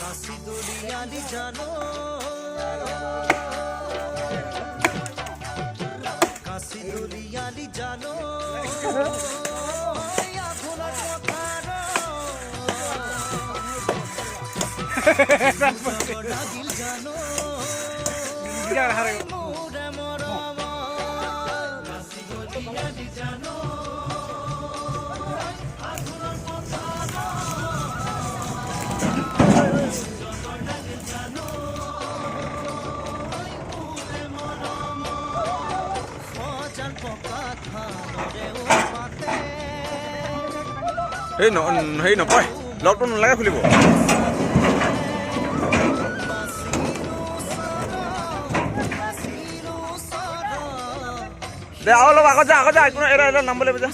काशी दुनियाली जानो काशी दुनियाली जानो या घोड़ा कोठारो दिल जानो मोरे मरम काशी दुनियाली जानो হেৰি নকয় লগটো নালাগে খুলিব দে আৰু অলপ আগত যা একো এটা নাম লাগিব যা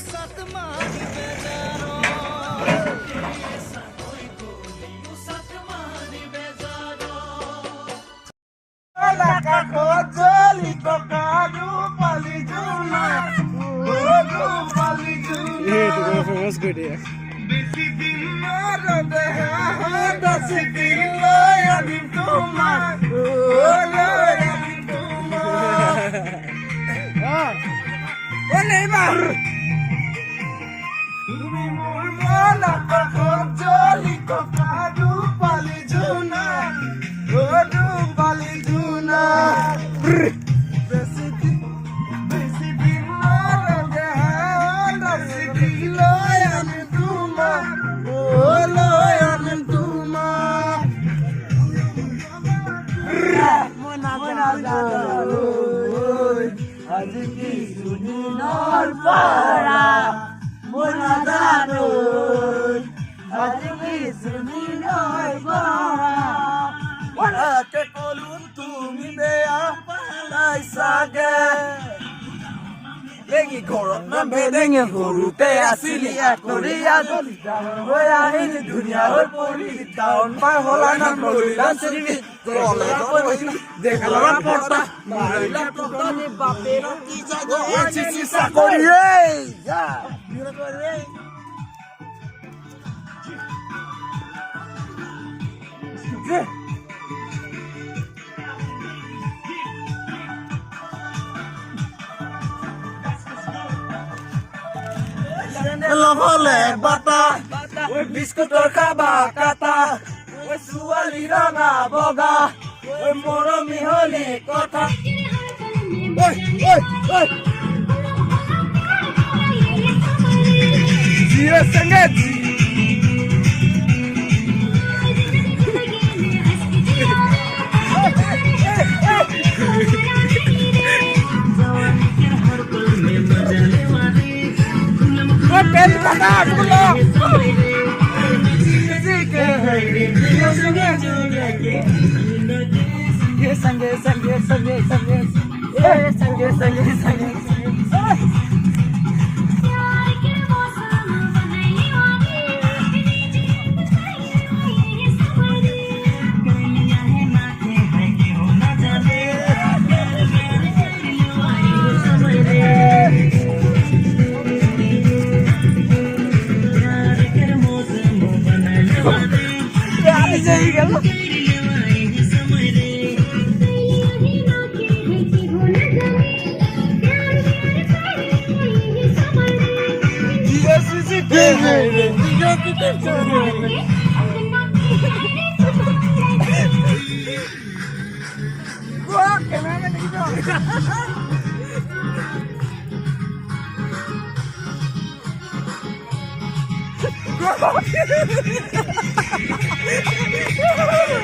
ঘৰত নামেদেঙে সৰুতে আছিলি একৰিয়া ধুনীয়া হৈ পৰিলি টাউন পাৰ হলা নাম নৰিলা চিৰিলি দেখালা পৰ্দা মাৰিলা টকনি বাপেৰ কি জাগো চাকৰি লহলে বাটা ওই বিস্কুটৰ খাবা কাটা ওই ছোৱালী ৰঙা বগা ওই মৰমী হলি কথা জিয়ে संगे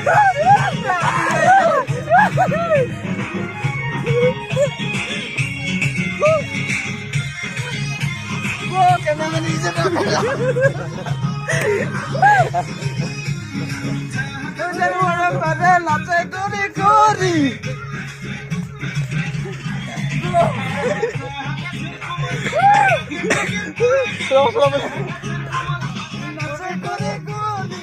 Go! তোদের মনে করে নাচে করি করি নাচে করি করি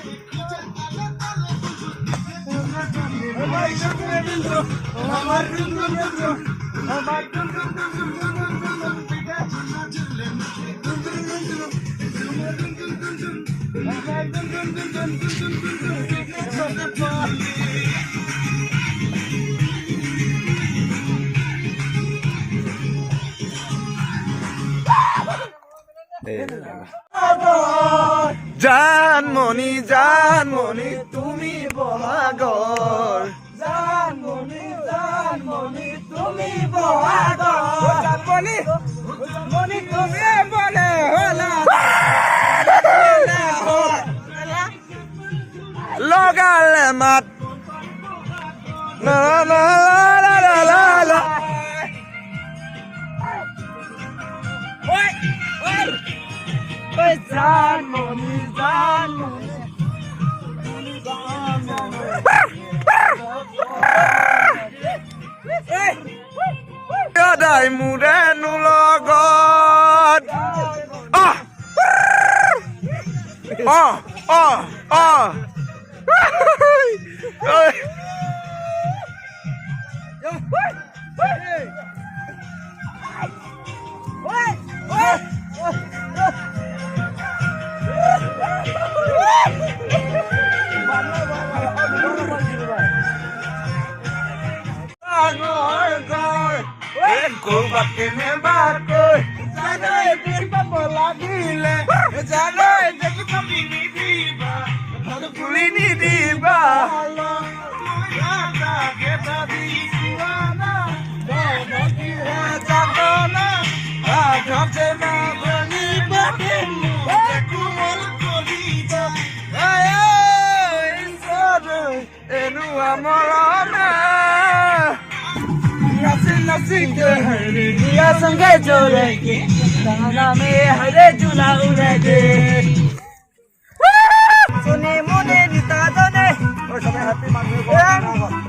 জানমণি তুমি বহাগর জানমণি তুমি বহাগর জানমণি তুমি বলে হলা লগালে মাত না না লা লা লা লা ওই Janmoni Gadai muda nulogot. Ah. Cô bạc cái mẹ ba cười ra đây biết bắt bỏ lá đi lệ ra đây để cái tâm đi đi ba thằng cô đi ba दिया संगे जोड़े के गाना में हरे झूला उड़े के सुने मुने निता दने और सब हैप्पी